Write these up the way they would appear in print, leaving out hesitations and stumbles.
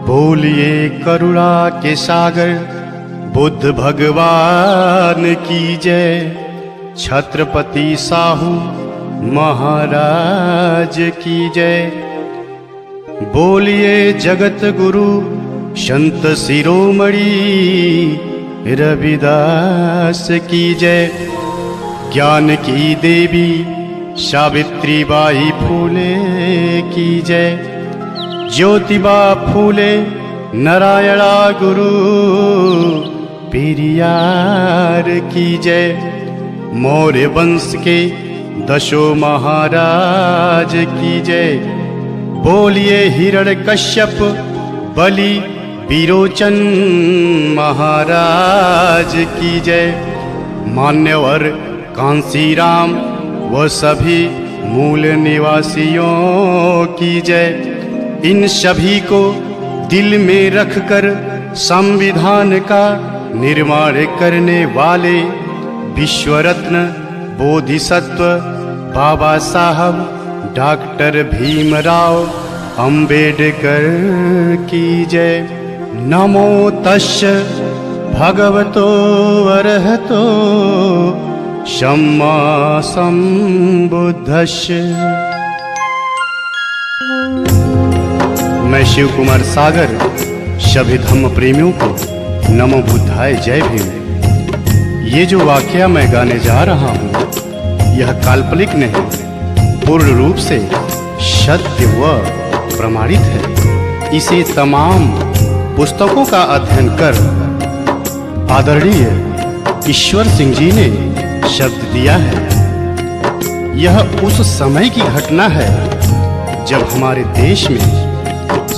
बोलिए करुणा के सागर बुद्ध भगवान की जय। छत्रपति साहू महाराज की जय। बोलिए जगत गुरु संत शिरोमणि रविदास की जय। ज्ञान की देवी सावित्री बाई फूले की जय। ज्योतिबा फूले नारायणा गुरु पेरियार की जय। मौर्य वंश के दशो महाराज की जय। बोलिए हिरण्यकश्यप बलि विरोचन महाराज की जय। मान्यवर कांसीराम व सभी मूल निवासियों की जय। इन सभी को दिल में रखकर संविधान का निर्माण करने वाले विश्वरत्न बोधिसत्व बाबा साहब डॉक्टर भीमराव अंबेडकर की जय। नमो तस्य भगवतो अरहतो सम्मा संबुद्धस्य। मैं शिव कुमार सागर सभी धम्म प्रेमियों को नमो बुद्धाय जय भीम। ये जो वाकया मैं गाने जा रहा हूँ यह काल्पनिक नहीं, पूर्ण रूप से सत्य व प्रमाणित है। इसे तमाम पुस्तकों का अध्ययन कर आदरणीय ईश्वर सिंह जी ने शब्द दिया है। यह उस समय की घटना है जब हमारे देश में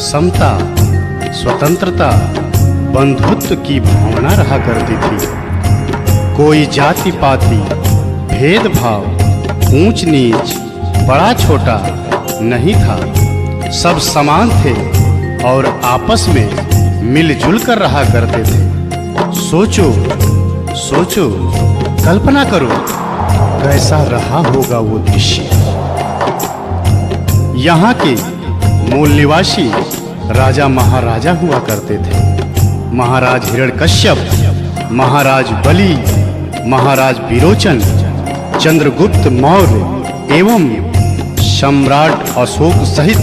समता, स्वतंत्रता, बंधुत्व की भावना रहा करती थी। कोई जाति पाति, भेदभाव, ऊंच नीच, बड़ा छोटा नहीं था। सब समान थे और आपस में मिलजुल कर रहा करते थे। सोचो सोचो, कल्पना करो कैसा रहा होगा वो दृश्य। यहाँ के मूल निवासी राजा महाराजा हुआ करते थे। महाराज हिरण्यकश्यप, महाराज बलि, महाराज विरोचन, चंद्रगुप्त मौर्य एवं सम्राट अशोक सहित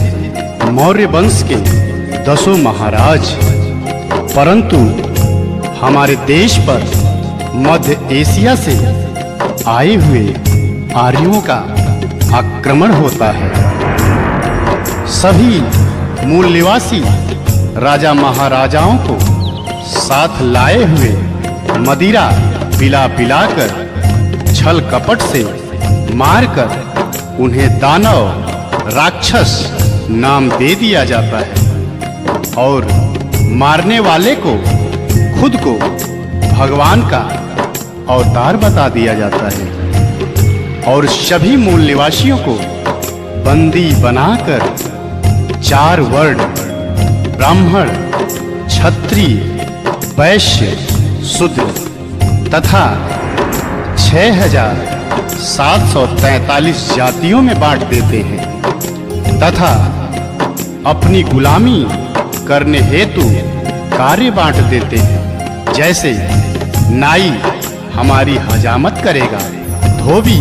मौर्य वंश के 10 महाराज। परंतु हमारे देश पर मध्य एशिया से आए हुए आर्यों का आक्रमण होता है। सभी मूल निवासी राजा महाराजाओं को साथ लाए हुए मदिरा पिला पिलाकर छल कपट से मारकर उन्हें दानव राक्षस नाम दे दिया जाता है और मारने वाले को खुद को भगवान का अवतार बता दिया जाता है और सभी मूल निवासियों को बंदी बनाकर 4 वर्ण ब्राह्मण, क्षत्रिय, वैश्य, शूद्र तथा 6743 जातियों में बांट देते हैं तथा अपनी गुलामी करने हेतु कार्य बांट देते हैं। जैसे नाई हमारी हजामत करेगा, धोबी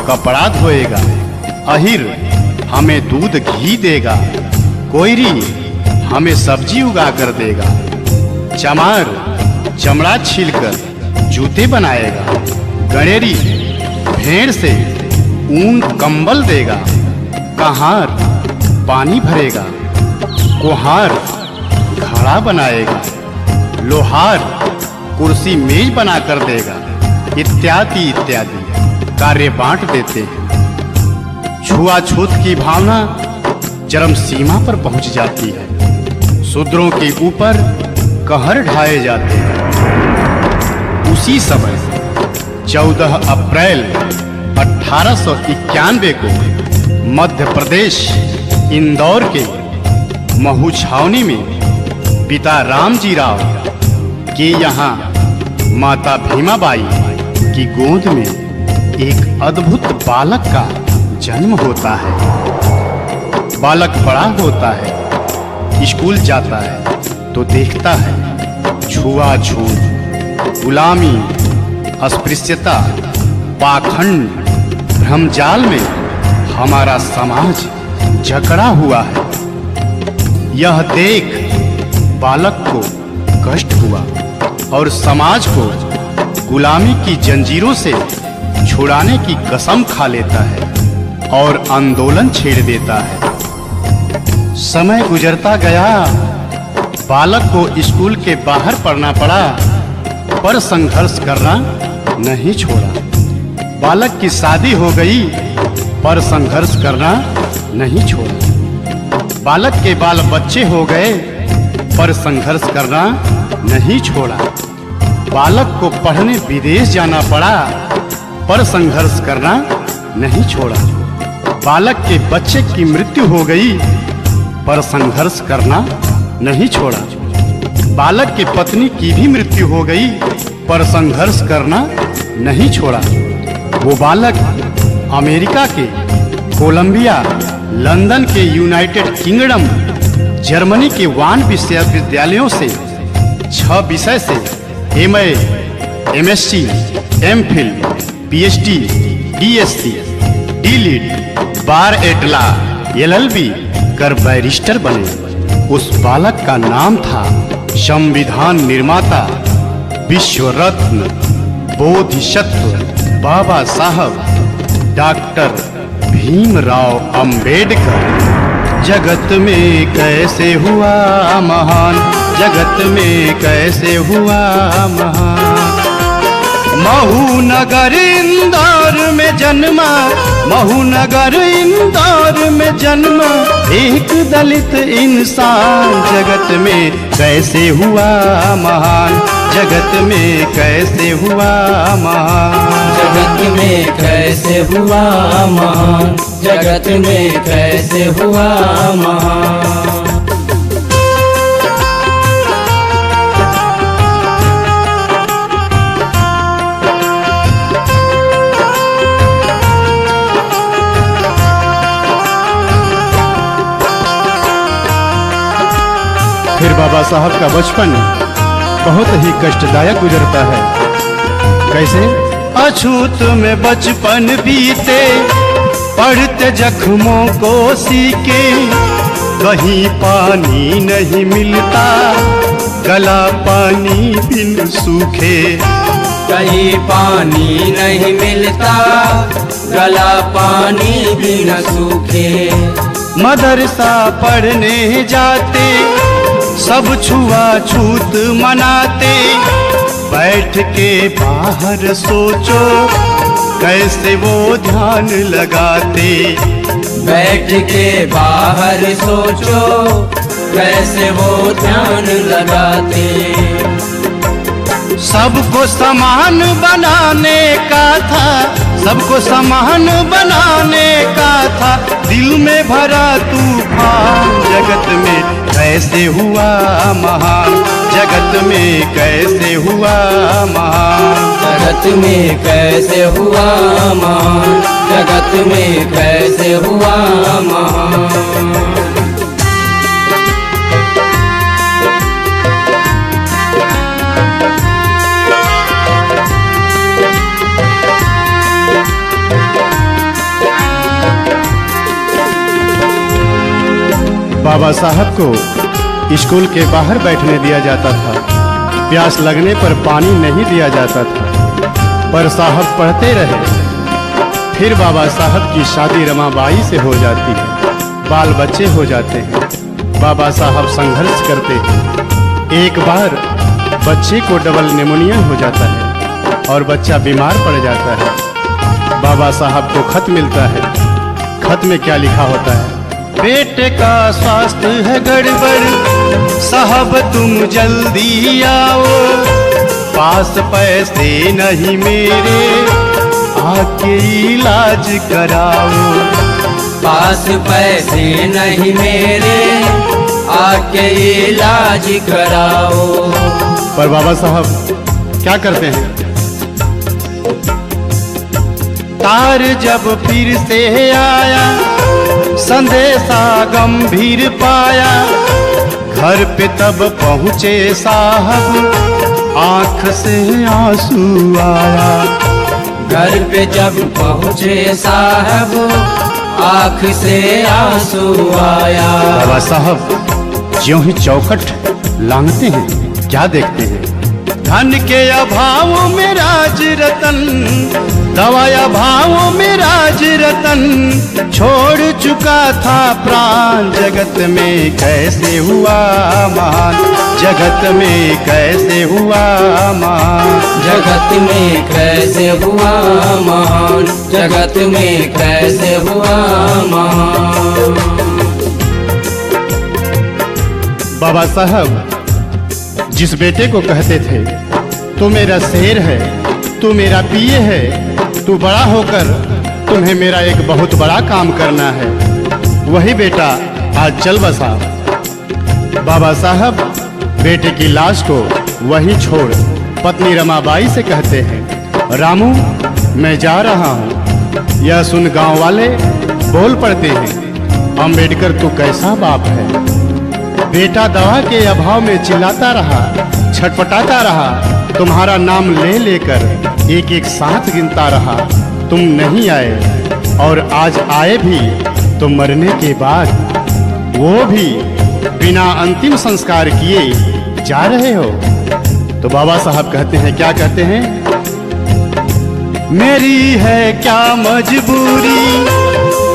कपड़ा धोएगा, अहिर हमें दूध घी देगा, कोयरी हमें सब्जी उगा कर देगा, चमार चमड़ा छीलकर जूते बनाएगा, गणेरी भेड़ से ऊन कंबल देगा, कहार पानी भरेगा, कुम्हार घड़ा बनाएगा, लोहार कुर्सी मेज बना कर देगा, इत्यादि इत्यादि कार्य बांट देते हैं। छुआछूत की भावना चरम सीमा पर पहुंच जाती है। शूद्रों के ऊपर कहर ढाए जाते हैं। उसी समय 14 अप्रैल 1891 को मध्य प्रदेश इंदौर के महू छावनी में पिता रामजी राव के यहाँ माता भीमाबाई की गोद में एक अद्भुत बालक का जन्म होता है। बालक बड़ा होता है, स्कूल जाता है तो देखता है छुआछूत, गुलामी, अस्पृश्यता, पाखंड, भ्रमजाल में हमारा समाज जकड़ा हुआ है। यह देख बालक को कष्ट हुआ और समाज को गुलामी की जंजीरों से छुड़ाने की कसम खा लेता है और आंदोलन छेड़ देता है। समय गुजरता गया, बालक को स्कूल के बाहर पढ़ना पड़ा, पर संघर्ष करना नहीं छोड़ा। बालक की शादी हो गई, पर संघर्ष करना नहीं छोड़ा। बालक के बाल बच्चे हो गए, पर संघर्ष करना नहीं छोड़ा। बालक को पढ़ने विदेश जाना पड़ा, पर संघर्ष करना नहीं छोड़ा। बालक के बच्चे की मृत्यु हो गई, पर संघर्ष करना नहीं छोड़ा। बालक की पत्नी की भी मृत्यु हो गई, पर संघर्ष करना नहीं छोड़ा। वो बालक अमेरिका के कोलंबिया, लंदन के यूनाइटेड किंगडम, जर्मनी के वान विश्वविद्यालयों से 6 विषय से MA, MSc, MPhil, PhD, DSc, DLiD, बार एट लॉ, LLB कर बैरिस्टर बने। उस बालक का नाम था संविधान निर्माता, विश्व रत्न, बोधिसत्व बाबा साहब डॉक्टर भीमराव अंबेडकर। जगत में कैसे हुआ महान, जगत में कैसे हुआ महान। महू नगर इंदौर में जन्मा, महू नगर इंदौर में जन्मा एक दलित इंसान। जगत में कैसे हुआ महान, जगत में कैसे हुआ महान। जगत में कैसे हुआ महान, जगत में कैसे हुआ महान। फिर बाबा साहब का बचपन बहुत ही कष्टदायक गुजरता है। कैसे? अछूत में बचपन बीते, पढ़ते जख्मों को सीके। कहीं पानी नहीं मिलता, गला पानी बिन सूखे। कहीं पानी नहीं मिलता, गला पानी बिन सूखे। मदरसा पढ़ने जाते, सब छुआछूत मनाते। बैठ के बाहर सोचो, कैसे वो ध्यान लगाते। बैठ के बाहर सोचो, कैसे वो ध्यान लगाते। सबको समान बनाने का था, सबको समान बनाने का था। दिल में भरा तूफान, जगत में कैसे हुआ महान, जगत में कैसे हुआ महान। जगत में कैसे हुआ महान, जगत में कैसे हुआ महान। बाबा साहब को स्कूल के बाहर बैठने दिया जाता था। प्यास लगने पर पानी नहीं दिया जाता था, पर साहब पढ़ते रहे। फिर बाबा साहब की शादी रमाबाई से हो जाती है, बाल बच्चे हो जाते हैं। बाबा साहब संघर्ष करते हैं। एक बार बच्चे को डबल निमोनिया हो जाता है और बच्चा बीमार पड़ जाता है। बाबा साहब को खत मिलता है। खत में क्या लिखा होता है? बेटे का स्वास्थ्य है गड़बड़, साहब तुम जल्दी आओ। पास पैसे नहीं मेरे, आके इलाज कराओ। पास पैसे नहीं मेरे, आके इलाज कराओ। पर बाबा साहब क्या करते हैं? तार जब फिर से आया, संदेशा गंभीर पाया। घर पे तब पहुँचे साहब आँख से आंसू आया। घर पे जब पहुँचे साहब आँख से आंसू आया। बाबा साहब ज्यों ही चौखट लांघते हैं क्या देखते हैं? धन के अभाव में राज रतन, दवाया भावों में राज रतन छोड़ चुका था प्राण। जगत में कैसे हुआ महान, जगत में कैसे हुआ महान, जगत में कैसे हुआ महान, जगत में कैसे हुआ महान। बाबा साहब जिस बेटे को कहते थे तू मेरा शेर है, तू मेरा पिए है, तू बड़ा होकर तुम्हें मेरा एक बहुत बड़ा काम करना है, वही बेटा आज चल बसा। बाबा साहब बेटे की लाश को वहीं छोड़ पत्नी रमाबाई से कहते हैं, रामू मैं जा रहा हूँ। यह सुन गांव वाले बोल पड़ते हैं, अम्बेडकर तू कैसा बाप है। बेटा दवा के अभाव में चिल्लाता रहा, छटपटाता रहा, तुम्हारा नाम ले लेकर एक एक साथ गिनता रहा। तुम नहीं आए और आज आए भी तो मरने के बाद, वो भी बिना अंतिम संस्कार किए जा रहे हो। तो बाबा साहब कहते हैं, क्या कहते हैं? मेरी है क्या मजबूरी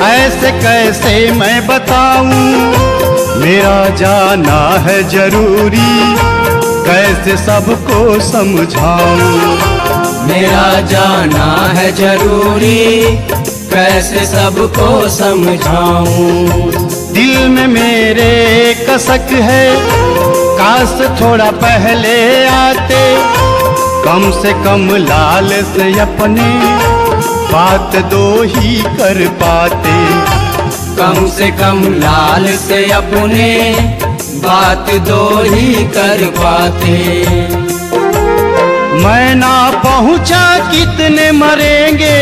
ऐसे कैसे मैं बताऊं, मेरा जाना है जरूरी कैसे सबको समझाऊं। मेरा जाना है जरूरी कैसे सबको समझाऊं। दिल में मेरे कसक है काश थोड़ा पहले आते, कम से कम लाल से अपने बात दो ही कर पाते। कम से कम लाल से अपने बात दो ही कर पाते। मैं ना पहुँचा कितने मरेंगे,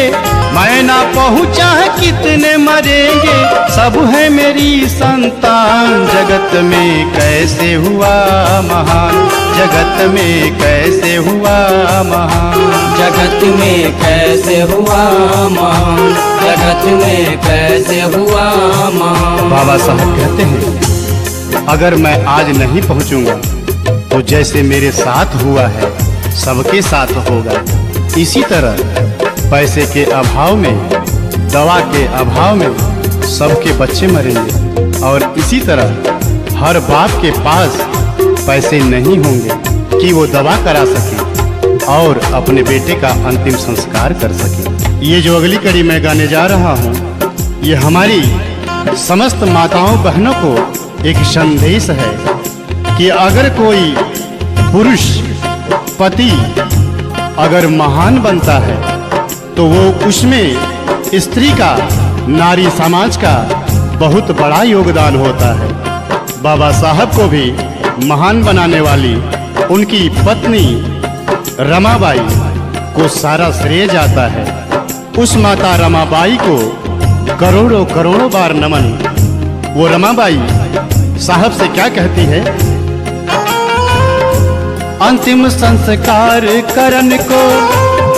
मैं ना पहुँचा कितने मरेंगे, सब है मेरी संतान। जगत में कैसे हुआ महान, जगत में कैसे हुआ महान, जगत में कैसे हुआ महान, जगत में कैसे हुआ महान। बाबा साहब कहते हैं, अगर मैं आज नहीं पहुंचूंगा तो जैसे मेरे साथ हुआ है सबके साथ होगा। इसी तरह पैसे के अभाव में, दवा के अभाव में सबके बच्चे मरेंगे और इसी तरह हर बाप के पास पैसे नहीं होंगे कि वो दवा करा सके और अपने बेटे का अंतिम संस्कार कर सके। ये जो अगली कड़ी मैं गाने जा रहा हूँ, ये हमारी समस्त माताओं बहनों को एक संदेश है कि अगर कोई पुरुष पति अगर महान बनता है तो वो उसमें स्त्री का, नारी समाज का बहुत बड़ा योगदान होता है। बाबा साहब को भी महान बनाने वाली उनकी पत्नी रमाबाई को सारा श्रेय जाता है। उस माता रमाबाई को करोड़ों करोड़ों बार नमन। वो रमाबाई साहब से क्या कहती है? अंतिम संस्कार करन को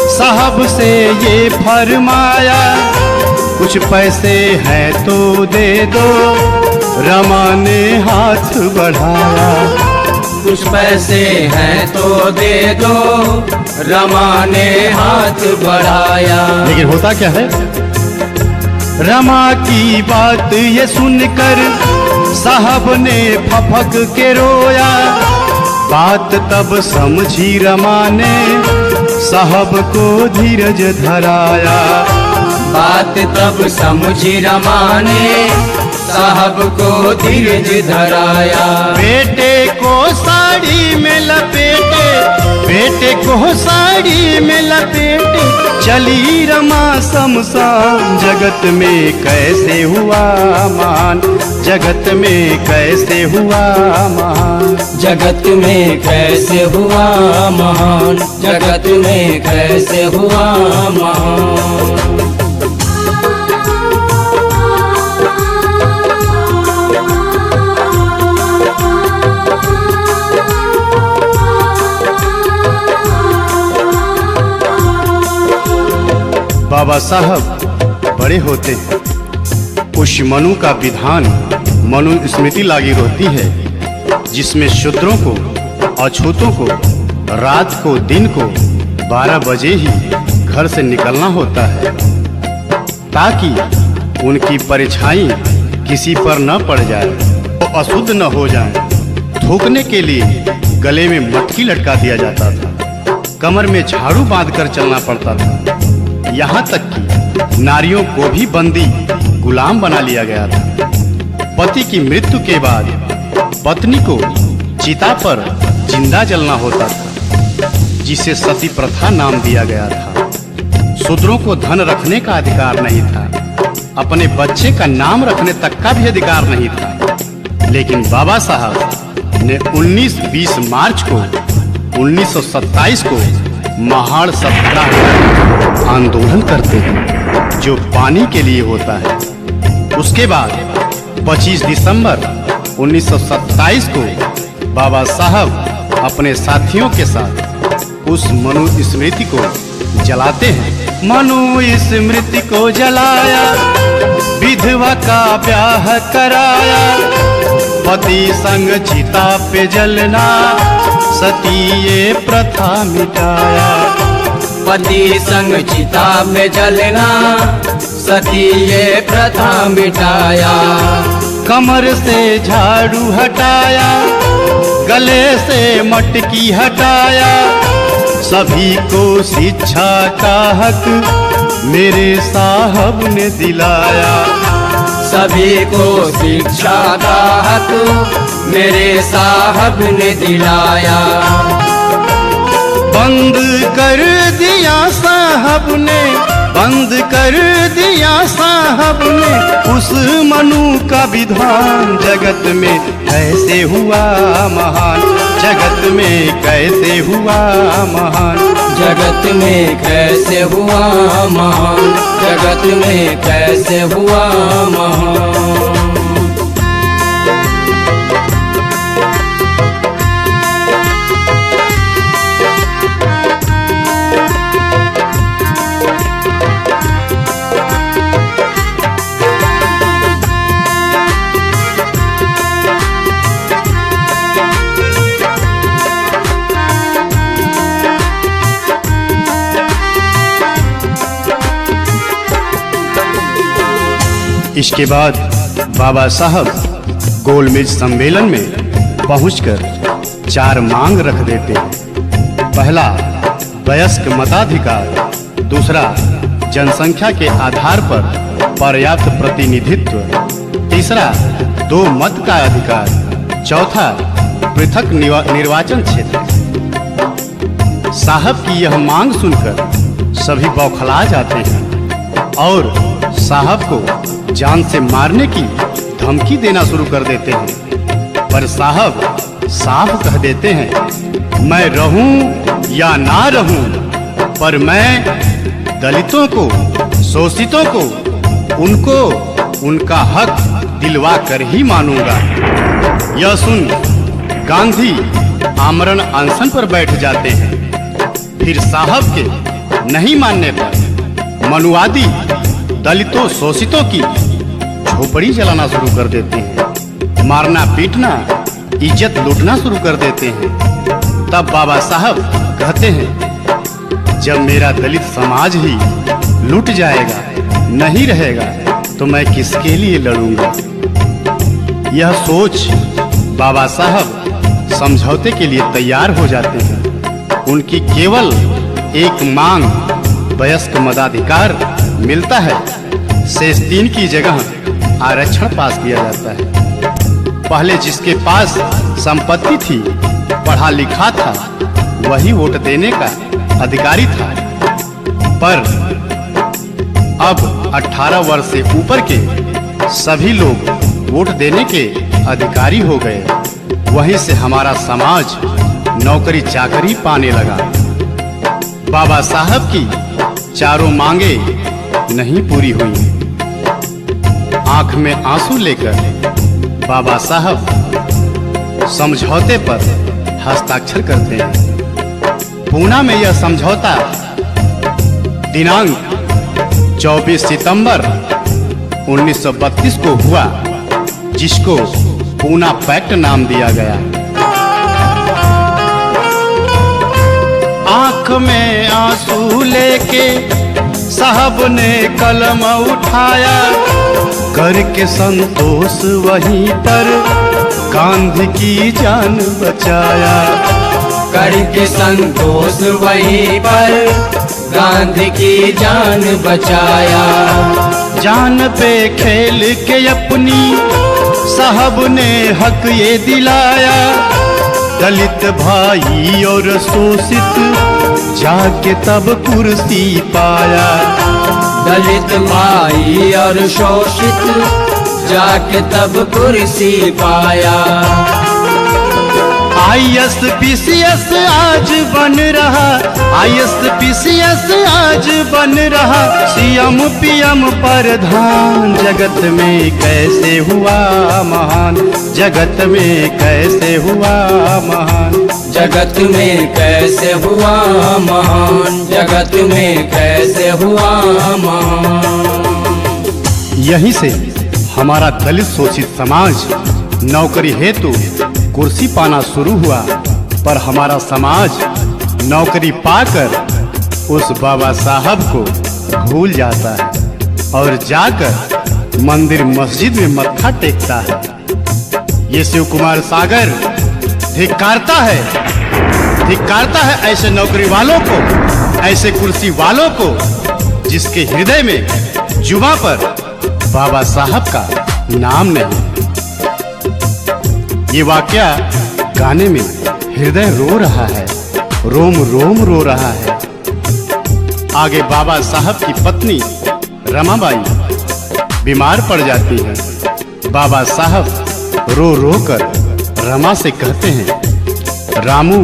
साहब से ये फरमाया, कुछ पैसे हैं तो दे दो, रमा ने हाथ बढ़ाया। कुछ पैसे हैं तो दे दो, रमा ने हाथ बढ़ाया। लेकिन होता क्या है? रमा की बात ये सुनकर साहब ने फफक के रोया। बात तब समझी रमा ने साहब को धीरज धराया। बात तब समझी रमा ने साहब को धीरज धराया। बेटे को साड़ी में लपेटे, बेटे को साड़ी में लपेटे चली रमा शमशान। जगत में कैसे हुआ मान, जगत में कैसे हुआ मान, जगत में कैसे हुआ महान, जगत में कैसे हुआ महान। बाबा साहब बड़े होते हैं। उस मनु का विधान मनु स्मृति लागी होती है, जिसमें शूद्रों को, अछूतों को रात को, दिन को 12 बजे ही घर से निकलना होता है, ताकि उनकी परछाई किसी पर न पड़ जाए, वो अशुद्ध न हो जाए। थूकने के लिए गले में मटकी लटका दिया जाता था, कमर में झाड़ू बांधकर चलना पड़ता था। यहाँ तक कि नारियों को भी बंदी गुलाम बना लिया गया था। पति की मृत्यु के बाद पत्नी को चिता पर जिंदा जलना होता था, जिसे सती प्रथा नाम दिया गया था। शूद्रों को धन रखने का अधिकार नहीं था, अपने बच्चे का नाम रखने तक का भी अधिकार नहीं था। लेकिन बाबा साहब ने 19-20 मार्च को 1927 को महाड़ सत्याग्रह आंदोलन करते हैं, जो पानी के लिए होता है। उसके बाद 25 दिसंबर 1927 को बाबा साहब अपने साथियों के साथ उस मनु स्मृति को जलाते हैं। मनु स्मृति को जलाया, विधवा का ब्याह कराया, पति संग चिता पे जलना, सती ये प्रथा मिटाया। पति संग चिता पे जलना, सती ये प्रथा मिटाया। कमर से झाड़ू हटाया, गले से मटकी हटाया, सभी को शिक्षा का हक मेरे साहब ने दिलाया। सभी को शिक्षा का हक मेरे साहब ने दिलाया। बंद कर दिया साहब ने, बंद कर दिया साहब ने उस मनु का विधान। जगत में कैसे हुआ महान, जगत में कैसे हुआ महान, जगत में कैसे हुआ महान, जगत में कैसे हुआ महान। इसके बाद बाबा साहब गोलमेज सम्मेलन में पहुंचकर 4 मांग रख देते हैं। पहला, वयस्क मताधिकार। दूसरा, जनसंख्या के आधार पर पर्याप्त प्रतिनिधित्व। तीसरा, 2 मत का अधिकार। चौथा, पृथक निर्वाचन क्षेत्र। साहब की यह मांग सुनकर सभी बौखला जाते हैं और साहब को जान से मारने की धमकी देना शुरू कर देते हैं। पर साहब साफ कह देते हैं, मैं रहूं या ना रहूं, पर मैं दलितों को, शोषितों को, उनको उनका हक दिलवा कर ही मानूंगा। यह सुन गांधी आमरण अनशन पर बैठ जाते हैं। फिर साहब के नहीं मानने पर मनुवादी दलितों, शोषितों की झोपड़ी जलाना शुरू कर देते हैं, मारना पीटना, इज्जत लूटना शुरू कर देते हैं। तब बाबा साहब कहते हैं, जब मेरा दलित समाज ही लूट जाएगा, नहीं रहेगा, तो मैं किसके लिए लड़ूंगा। यह सोच बाबा साहब समझौते के लिए तैयार हो जाते हैं। उनकी केवल एक मांग, वयस्क मताधिकार मिलता है। शेष 3 की जगह आरक्षण पास किया जाता है। पहले जिसके पास संपत्ति थी, पढ़ा लिखा था, वही वोट देने का अधिकारी था। पर अब 18 वर्ष से ऊपर के सभी लोग वोट देने के अधिकारी हो गए। वहीं से हमारा समाज नौकरी चाकरी पाने लगा। बाबा साहब की चारों मांगे नहीं पूरी हुई। आंख में आंसू लेकर बाबा साहब समझौते पर हस्ताक्षर करते हैं। पूना में यह समझौता दिनांक 24 सितंबर 1932 को हुआ, जिसको पूना पैक्ट नाम दिया गया। आंख में आंसू लेके साहब ने कलम उठाया, करके संतोष वहीं पर गांधी की जान बचाया। करके संतोष वहीं पर गांधी की जान बचाया। जान पे खेल के अपनी साहब ने हक ये दिलाया, दलित भाई और शोषित जाके तब कुर्सी पाया। दलित भाई और शोषित जाके तब कुर्सी पाया। ISPCS आज बन रहा, ISPCS आज बन रहा, CM PM प्रधान। जगत में कैसे हुआ महान, जगत में कैसे हुआ महान, जगत में कैसे हुआ महान, जगत में कैसे हुआ महान। यहीं से हमारा दलित शोषित समाज नौकरी हेतु कुर्सी पाना शुरू हुआ, पर हमारा समाज नौकरी पाकर उस बाबा साहब को भूल जाता है और जाकर मंदिर मस्जिद में मत्था टेकता है। ये शिव कुमार सागर धिक्कारता है ऐसे नौकरी वालों को, ऐसे कुर्सी वालों को, जिसके हृदय में जुबां पर बाबा साहब का नाम नहीं। ये वाकया गाने में हृदय रो रहा है, रोम रोम रो रहा है। आगे बाबा साहब की पत्नी रमाबाई बीमार पड़ जाती है। बाबा साहब रो रो कर रमा से कहते हैं, रामू,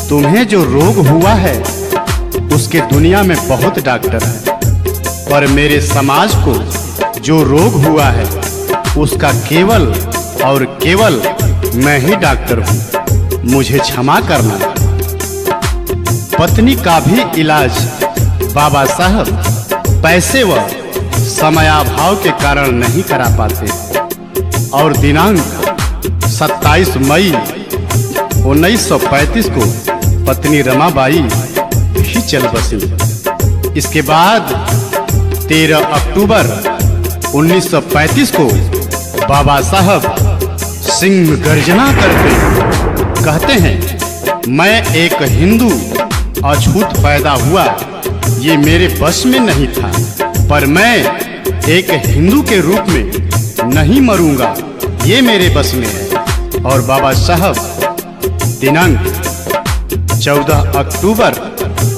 तुम्हें जो रोग हुआ है उसके दुनिया में बहुत डॉक्टर हैं, पर मेरे समाज को जो रोग हुआ है उसका केवल और केवल मैं ही डॉक्टर हूँ, मुझे क्षमा करना। पत्नी का भी इलाज बाबा साहब पैसे व समयाभाव के कारण नहीं करा पाते और दिनांक 27 मई 1935 को पत्नी रमाबाई भी चल बसी। इसके बाद 13 अक्टूबर 1935 को बाबा साहब सिंह गर्जना करते कहते हैं, मैं एक हिंदू अछूत पैदा हुआ, ये मेरे बस में नहीं था, पर मैं एक हिंदू के रूप में नहीं मरूंगा, ये मेरे बस में है। और बाबा साहब दिनांक 14 अक्टूबर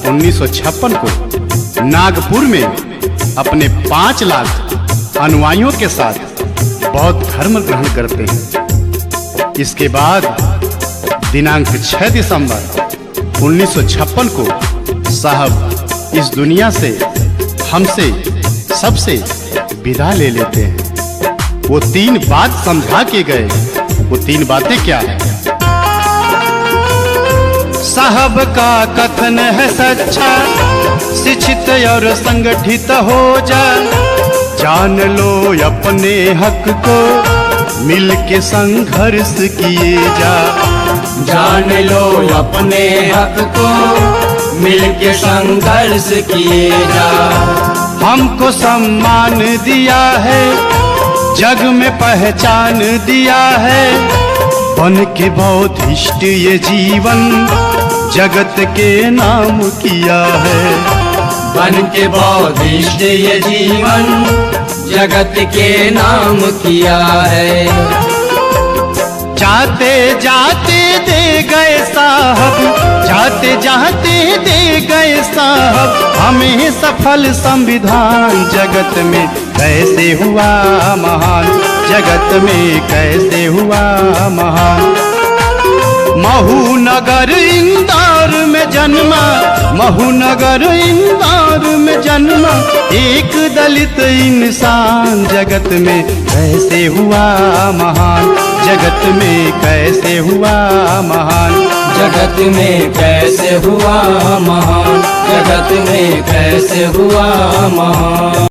1956 को नागपुर में अपने 5 लाख अनुयायियों के साथ बौद्ध धर्म ग्रहण करते हैं। इसके बाद दिनांक 6 दिसंबर 1956 को साहब इस दुनिया से हमसे सबसे विदा ले लेते हैं। वो 3 बात समझा के गए, वो 3 बातें क्या है? साहब का कथन है सच्चा, शिक्षित और संगठित हो जा, जान लो अपने हक को, मिल के संघर्ष किए जा। जान लो अपने हक को, मिल के संघर्ष किए जा। हमको सम्मान दिया है, जग में पहचान दिया है, बन के बौद्धिष्ट ये जीवन जगत के नाम किया है। बन के बौद्धिष्ट ये जीवन जगत के नाम किया है। जाते जाते दे गए साहब, जाते जाते दे गए साहब, हमें सफल संविधान। जगत में कैसे हुआ महान, जगत में कैसे हुआ महान। महू नगर इंदौर में जन्मा, महू नगर इंदौर में जन्मा, एक दलित इंसान। जगत में कैसे हुआ महान, जगत में कैसे हुआ महान, जगत में कैसे हुआ महान, जगत जगत में कैसे हुआ महान।